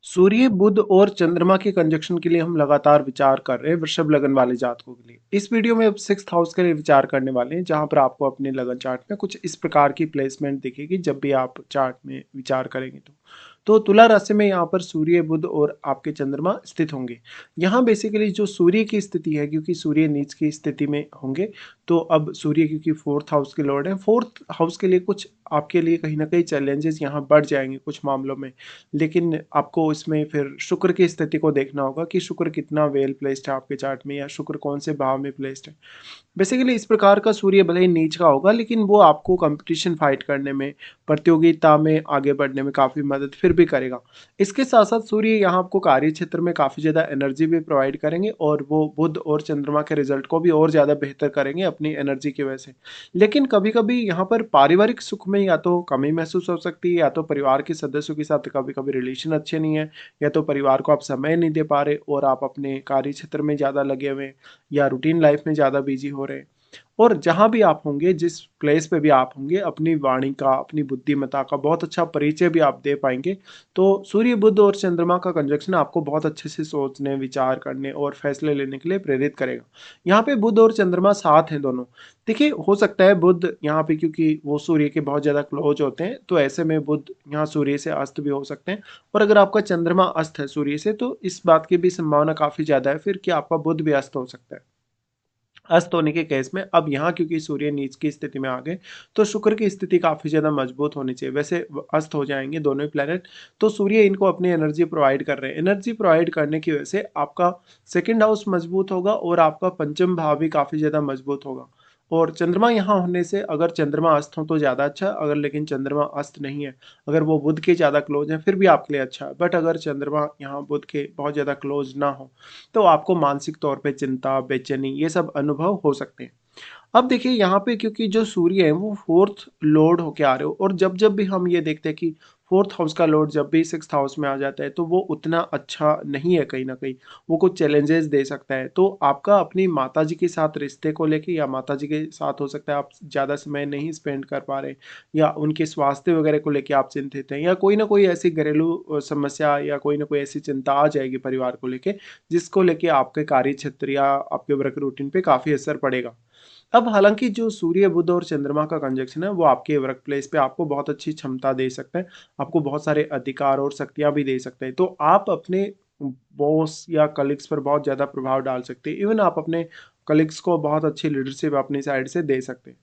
सूर्य, बुध और चंद्रमा के कंजक्शन के लिए हम लगातार विचार कर रहे हैं वृषभ लगन वाले जातकों के लिए। इस वीडियो में अब 6th हाउस के लिए विचार करने वाले हैं, जहां पर आपको अपने लगन चार्ट में कुछ इस प्रकार की प्लेसमेंट दिखेगी जब भी आप चार्ट में विचार करेंगे तो तुला राशि में यहाँ पर सूर्य, बुध और आपके चंद्रमा स्थित होंगे। यहाँ बेसिकली जो सूर्य की स्थिति है, क्योंकि सूर्य नीच की स्थिति में होंगे, तो अब सूर्य क्योंकि 4th हाउस के लॉर्ड है, 4th हाउस के लिए कुछ आपके लिए कहीं ना कहीं चैलेंजेस यहाँ बढ़ जाएंगे कुछ मामलों में। लेकिन आपको इसमें फिर शुक्र की स्थिति को देखना होगा कि शुक्र कितना वेल प्लेस्ड है आपके चार्ट में, या शुक्र कौन से भाव में प्लेस्ड है। बेसिकली इस प्रकार का सूर्य भले ही नीच का होगा, लेकिन वो आपको कंपटीशन फाइट करने में, प्रतियोगिता में आगे बढ़ने में काफ़ी मदद फिर भी करेगा। इसके साथ साथ सूर्य यहाँ आपको कार्य क्षेत्र में काफ़ी ज़्यादा एनर्जी भी प्रोवाइड करेंगे, और वो बुध और चंद्रमा के रिजल्ट को भी और ज़्यादा बेहतर करेंगे अपनी एनर्जी की वजह से। लेकिन कभी कभी यहाँ पर पारिवारिक सुख में या तो कमी महसूस हो सकती है, या तो परिवार के सदस्यों के साथ कभी कभी रिलेशन अच्छे नहीं है, या तो परिवार को आप समय नहीं दे पा रहे और आप अपने कार्य क्षेत्र में ज़्यादा लगे हुए हैं, या रूटीन लाइफ में ज़्यादा बिजी हो रहे हैं। और जहाँ भी आप होंगे, जिस प्लेस पे भी आप होंगे, अपनी वाणी का, अपनी बुद्धिमत्ता का बहुत अच्छा परिचय भी आप दे पाएंगे। तो सूर्य, बुध और चंद्रमा का कंजक्शन आपको बहुत अच्छे से सोचने, विचार करने और फैसले लेने के लिए प्रेरित करेगा। यहाँ पे बुध और चंद्रमा साथ हैं दोनों। देखिए, हो सकता है बुध यहाँ पे, क्योंकि वो सूर्य के बहुत ज़्यादा क्लोज होते हैं, तो ऐसे में बुध यहाँ सूर्य से अस्त भी हो सकते हैं। और अगर आपका चंद्रमा अस्त है सूर्य से, तो इस बात की भी संभावना काफ़ी ज़्यादा है फिर कि आपका बुध भी अस्त हो सकता है। अस्त होने के केस में अब यहाँ क्योंकि सूर्य नीच की स्थिति में आ गए, तो शुक्र की स्थिति काफ़ी ज़्यादा मजबूत होनी चाहिए। वैसे अस्त हो जाएंगे दोनों ही प्लैनेट, तो सूर्य इनको अपनी एनर्जी प्रोवाइड कर रहे हैं। एनर्जी प्रोवाइड करने की वजह से आपका सेकंड हाउस मजबूत होगा और आपका पंचम भाव भी काफ़ी ज़्यादा मजबूत होगा। और चंद्रमा यहाँ होने से, अगर चंद्रमा अस्त हो तो ज़्यादा अच्छा, अगर लेकिन चंद्रमा अस्त नहीं है, अगर वो बुध के ज़्यादा क्लोज हैं, फिर भी आपके लिए अच्छा है। बट अगर चंद्रमा यहाँ बुध के बहुत ज़्यादा क्लोज ना हो, तो आपको मानसिक तौर पे चिंता, बेचैनी, ये सब अनुभव हो सकते हैं। अब देखिए, यहाँ पे क्योंकि जो सूर्य है वो 4th लॉर्ड होके आ रहे हो, और जब जब भी हम ये देखते हैं कि 4th हाउस का लॉर्ड जब भी 6th हाउस में आ जाता है, तो वो उतना अच्छा नहीं है। कहीं ना कहीं वो कुछ चैलेंजेस दे सकता है। तो आपका अपनी माता जी के साथ रिश्ते को लेके, या माता जी के साथ हो सकता है आप ज़्यादा समय नहीं स्पेंड कर पा रहे, या उनके स्वास्थ्य वगैरह को लेके आप चिंतित हैं, या कोई ना कोई ऐसी घरेलू समस्या, या कोई ना कोई ऐसी चिंता आ जाएगी परिवार को लेके, जिसको लेके आपके कार्य क्षेत्र या आपके वर्क रूटीन पे काफ़ी असर पड़ेगा। अब हालांकि जो सूर्य, बुध और चंद्रमा का कंजक्शन है, वो आपके वर्क प्लेस पे आपको बहुत अच्छी क्षमता दे सकता है, आपको बहुत सारे अधिकार और शक्तियां भी दे सकते हैं। तो आप अपने बॉस या कलीग्स पर बहुत ज़्यादा प्रभाव डाल सकते हैं। इवन आप अपने कलीग्स को बहुत अच्छी लीडरशिप अपनी साइड से दे सकते हैं।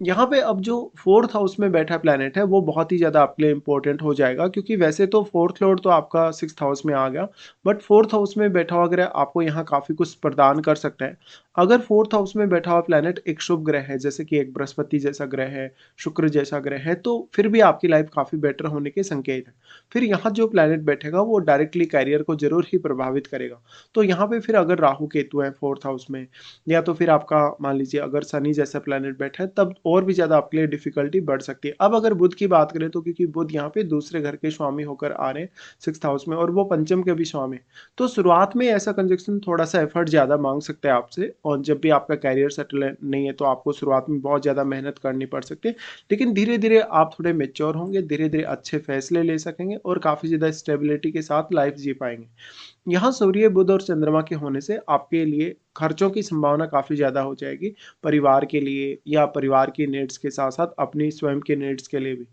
यहाँ पे अब जो 4th हाउस में बैठा प्लैनेट है, वो बहुत ही ज़्यादा आपके लिए इंपॉर्टेंट हो जाएगा, क्योंकि वैसे तो 4th लॉर्ड तो आपका 6th हाउस में आ गया, बट 4th हाउस में बैठा हुआ ग्रह आपको यहाँ काफ़ी कुछ प्रदान कर सकता है। अगर 4th हाउस में बैठा हुआ प्लैनेट एक शुभ ग्रह है, जैसे कि एक बृहस्पति जैसा ग्रह है, शुक्र जैसा ग्रह है, तो फिर भी आपकी लाइफ काफ़ी बेटर होने के संकेत है। फिर यहाँ जो प्लैनेट बैठेगा वो डायरेक्टली कैरियर को जरूर ही प्रभावित करेगा। तो यहाँ पे फिर अगर राहु केतु है 4th हाउस में, या तो फिर आपका मान लीजिए अगर शनि जैसा प्लैनेट बैठा है, तब और भी ज़्यादा आपके लिए डिफिकल्टी बढ़ सकती है। अब अगर बुध की बात करें, तो क्योंकि बुध यहाँ पे दूसरे घर के स्वामी होकर आ रहे हैं 6th हाउस में, और वो पंचम के भी स्वामी हैं, तो शुरुआत में ऐसा कंजक्शन थोड़ा सा एफर्ट ज़्यादा मांग सकता है आपसे, और जब भी आपका कैरियर सेटल नहीं है, तो आपको शुरुआत में बहुत ज़्यादा मेहनत करनी पड़ सकती है। लेकिन धीरे धीरे आप थोड़े मेच्योर होंगे, धीरे धीरे अच्छे फैसले ले सकेंगे, और काफ़ी ज़्यादा स्टेबिलिटी के साथ लाइफ जी पाएंगे। यहाँ सूर्य, बुध और चंद्रमा के होने से आपके लिए खर्चों की संभावना काफ़ी ज़्यादा हो जाएगी, परिवार के लिए, या परिवार की नीड्स के साथ साथ अपनी स्वयं के नीड्स के लिए भी।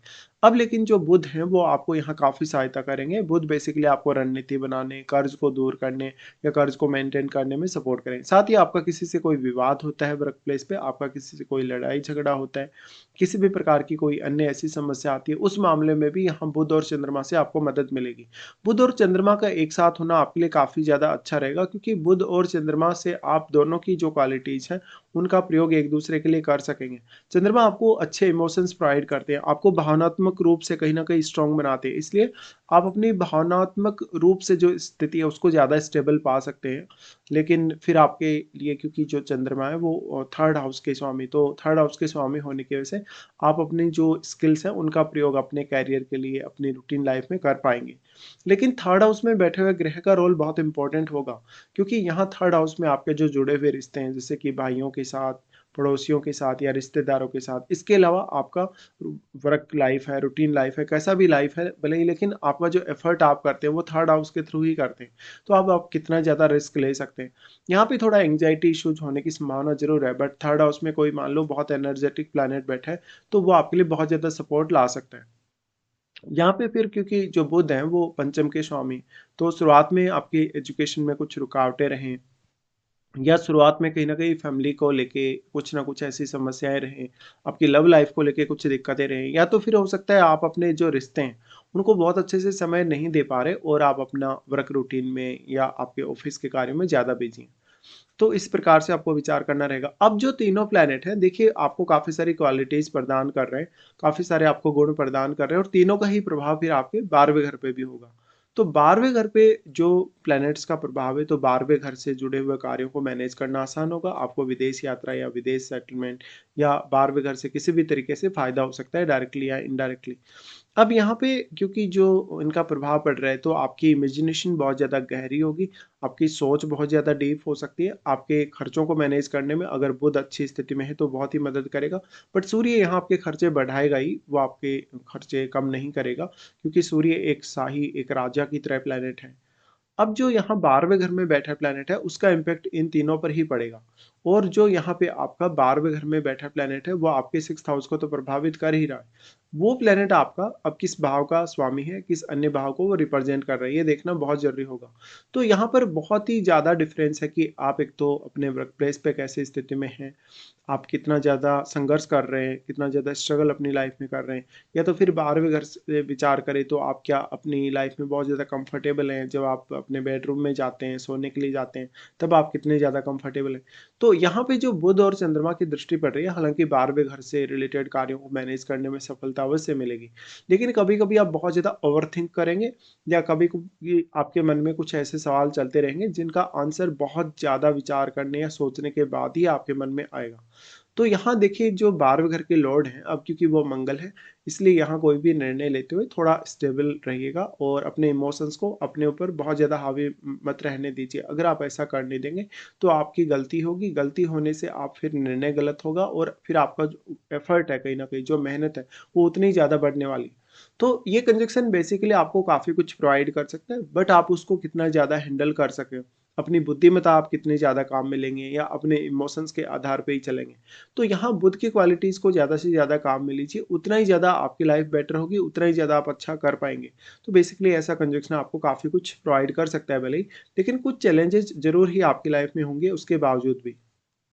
अब लेकिन जो बुध हैं, वो आपको यहाँ काफ़ी सहायता करेंगे। बुध बेसिकली आपको रणनीति बनाने, कर्ज को दूर करने, या कर्ज को मेंटेन करने में सपोर्ट करेंगे। साथ ही आपका किसी से कोई विवाद होता है वर्क प्लेस पे, आपका किसी से कोई लड़ाई झगड़ा होता है, किसी भी प्रकार की कोई अन्य ऐसी समस्या आती है, उस मामले में भी यहाँ बुध और चंद्रमा से आपको मदद मिलेगी। बुध और चंद्रमा का एक साथ होना आपके लिए काफ़ी ज़्यादा अच्छा रहेगा, क्योंकि बुध और चंद्रमा से आप दोनों की जो क्वालिटीज़ हैं, उनका प्रयोग एक दूसरे के लिए कर सकेंगे। चंद्रमा आपको अच्छे इमोशंस प्रोवाइड करते हैं, आपको भावनात्मक रूप से कहीं न कहीं स्ट्रॉन्ग बनाते हैं, इसलिए आप अपनी भावनात्मक रूप से जो स्थिति है उसको ज़्यादा स्टेबल पा सकते हैं। लेकिन फिर आपके लिए, क्योंकि जो चंद्रमा है वो 3rd हाउस के स्वामी, तो 3rd हाउस के स्वामी होने की वजह से आप अपनी जो स्किल्स हैं उनका प्रयोग अपने करियर के लिए, अपनी रूटीन लाइफ में कर पाएँगे। लेकिन 3rd हाउस में बैठे हुए ग्रह का रोल बहुत इंपॉर्टेंट होगा, क्योंकि यहाँ 3rd हाउस में आपके जो जुड़े हुए रिश्ते हैं, जैसे कि भाइयों के साथ, पड़ोसियों के साथ या रिश्तेदारों के साथ। इसके अलावा आपका वर्क लाइफ है, रूटीन लाइफ है, कैसा भी लाइफ है भले ही, लेकिन आपका जो एफर्ट आप करते हैं वो थर्ड हाउस के थ्रू ही करते हैं। तो अब आप कितना ज़्यादा रिस्क ले सकते हैं। यहाँ पे थोड़ा एंग्जाइटी इश्यूज होने की संभावना जरूर है, बट थर्ड हाउस में कोई मान लो बहुत एनर्जेटिक प्लैनेट बैठा है तो वो आपके लिए बहुत ज़्यादा सपोर्ट ला सकता है। यहाँ पे फिर क्योंकि जो बुध हैं वो पंचम के स्वामी, तो शुरुआत में आपकी एजुकेशन में कुछ रुकावटें रहें या शुरुआत में कहीं न कहीं फैमिली को लेके कुछ ना कुछ ऐसी समस्याएँ रहें, आपकी लव लाइफ़ को लेके कुछ दिक्कतें रहें, या तो फिर हो सकता है आप अपने जो रिश्ते हैं, उनको बहुत अच्छे से समय नहीं दे पा रहे और आप अपना वर्क रूटीन में या आपके ऑफ़िस के कार्यों में ज़्यादा बिज़ी हैं। तो इस प्रकार से आपको विचार करना रहेगा। अब जो तीनों प्लैनेट हैं, देखिए आपको काफ़ी सारी क्वालिटीज़ प्रदान कर रहे हैं, काफ़ी सारे आपको गुण प्रदान कर रहे हैं और तीनों का ही प्रभाव फिर आपके 12वें घर पे भी होगा। तो 12वें घर पे जो प्लैनेट्स का प्रभाव है, तो 12वें घर से जुड़े हुए कार्यों को मैनेज करना आसान होगा। आपको विदेश यात्रा या विदेश सेटलमेंट या 12वें घर से किसी भी तरीके से फ़ायदा हो सकता है, डायरेक्टली या इनडायरेक्टली। अब यहाँ पे क्योंकि जो इनका प्रभाव पड़ रहा है तो आपकी इमेजिनेशन बहुत ज़्यादा गहरी होगी, आपकी सोच बहुत ज़्यादा डीप हो सकती है, आपके खर्चों को मैनेज करने में अगर बुध अच्छी स्थिति में है तो बहुत ही मदद करेगा। बट सूर्य यहाँ आपके खर्चे बढ़ाएगा ही, वो आपके खर्चे कम नहीं करेगा, क्योंकि सूर्य एक शाही, एक राजा की तरह प्लैनेट है। अब जो यहाँ 12वें घर में बैठा प्लैनेट है, उसका इम्पैक्ट इन तीनों पर ही पड़ेगा। और जो यहाँ पे आपका 12वें घर में बैठा प्लैनेट है, वो आपके 6th हाउस को तो प्रभावित कर ही रहा है। वो प्लैनेट आपका अब किस भाव का स्वामी है, किस अन्य भाव को वो रिप्रेजेंट कर रहा है, ये देखना बहुत ज़रूरी होगा। तो यहाँ पर बहुत ही ज़्यादा डिफरेंस है कि आप एक तो अपने वर्क प्लेस पे कैसी स्थिति में हैं, आप कितना ज़्यादा संघर्ष कर रहे हैं, कितना ज़्यादा स्ट्रगल अपनी लाइफ में कर रहे हैं, या तो फिर 12वें घर से विचार करें तो आप क्या अपनी लाइफ में बहुत ज़्यादा कंफर्टेबल हैं, जब आप अपने बेडरूम में जाते हैं, सोने के लिए जाते हैं, तब आप कितने ज़्यादा कंफर्टेबल हैं। तो यहाँ पे जो बुध और चंद्रमा की दृष्टि पड़ रही है, हालाँकि 12वें घर से रिलेटेड कार्यों को मैनेज करने में सफलता अवश्य मिलेगी। लेकिन कभी-कभी आप बहुत ज़्यादा ओवरथिंक करेंगे या कभी-कभी आपके मन में कुछ ऐसे सवाल चलते रहेंगे जिनका आंसर बहुत ज़्यादा विचार करने या सोचने के बाद ही आपके मन में आएगा। तो यहाँ देखिए जो 12वें घर के लॉर्ड हैं, अब क्योंकि वो मंगल है, इसलिए यहाँ कोई भी निर्णय लेते हुए थोड़ा स्टेबल रहिएगा और अपने इमोशंस को अपने ऊपर बहुत ज़्यादा हावी मत रहने दीजिए। अगर आप ऐसा करने देंगे तो आपकी गलती होगी, गलती होने से आप फिर निर्णय गलत होगा और फिर आपका जो एफर्ट है, कहीं न कहीं जो मेहनत है, वो उतनी ज़्यादा बढ़ने वाली है। तो ये कंजंक्शन बेसिकली आपको काफ़ी कुछ प्रोवाइड कर सकता है, बट आप उसको कितना ज़्यादा हैंडल कर सकें, अपनी बुद्धिमत्ता आप कितनी ज़्यादा काम में लेंगे या अपने इमोशंस के आधार पे ही चलेंगे। तो यहाँ बुध की क्वालिटीज़ को ज़्यादा से ज़्यादा काम में लीजिए, उतना ही ज़्यादा आपकी लाइफ बेटर होगी, उतना ही ज़्यादा आप अच्छा कर पाएँगे। तो बेसिकली ऐसा कंजंक्शन आपको काफ़ी कुछ प्रोवाइड कर सकता है भले ही, लेकिन कुछ चैलेंजेज़ ज़रूर ही आपकी लाइफ में होंगे उसके बावजूद भी।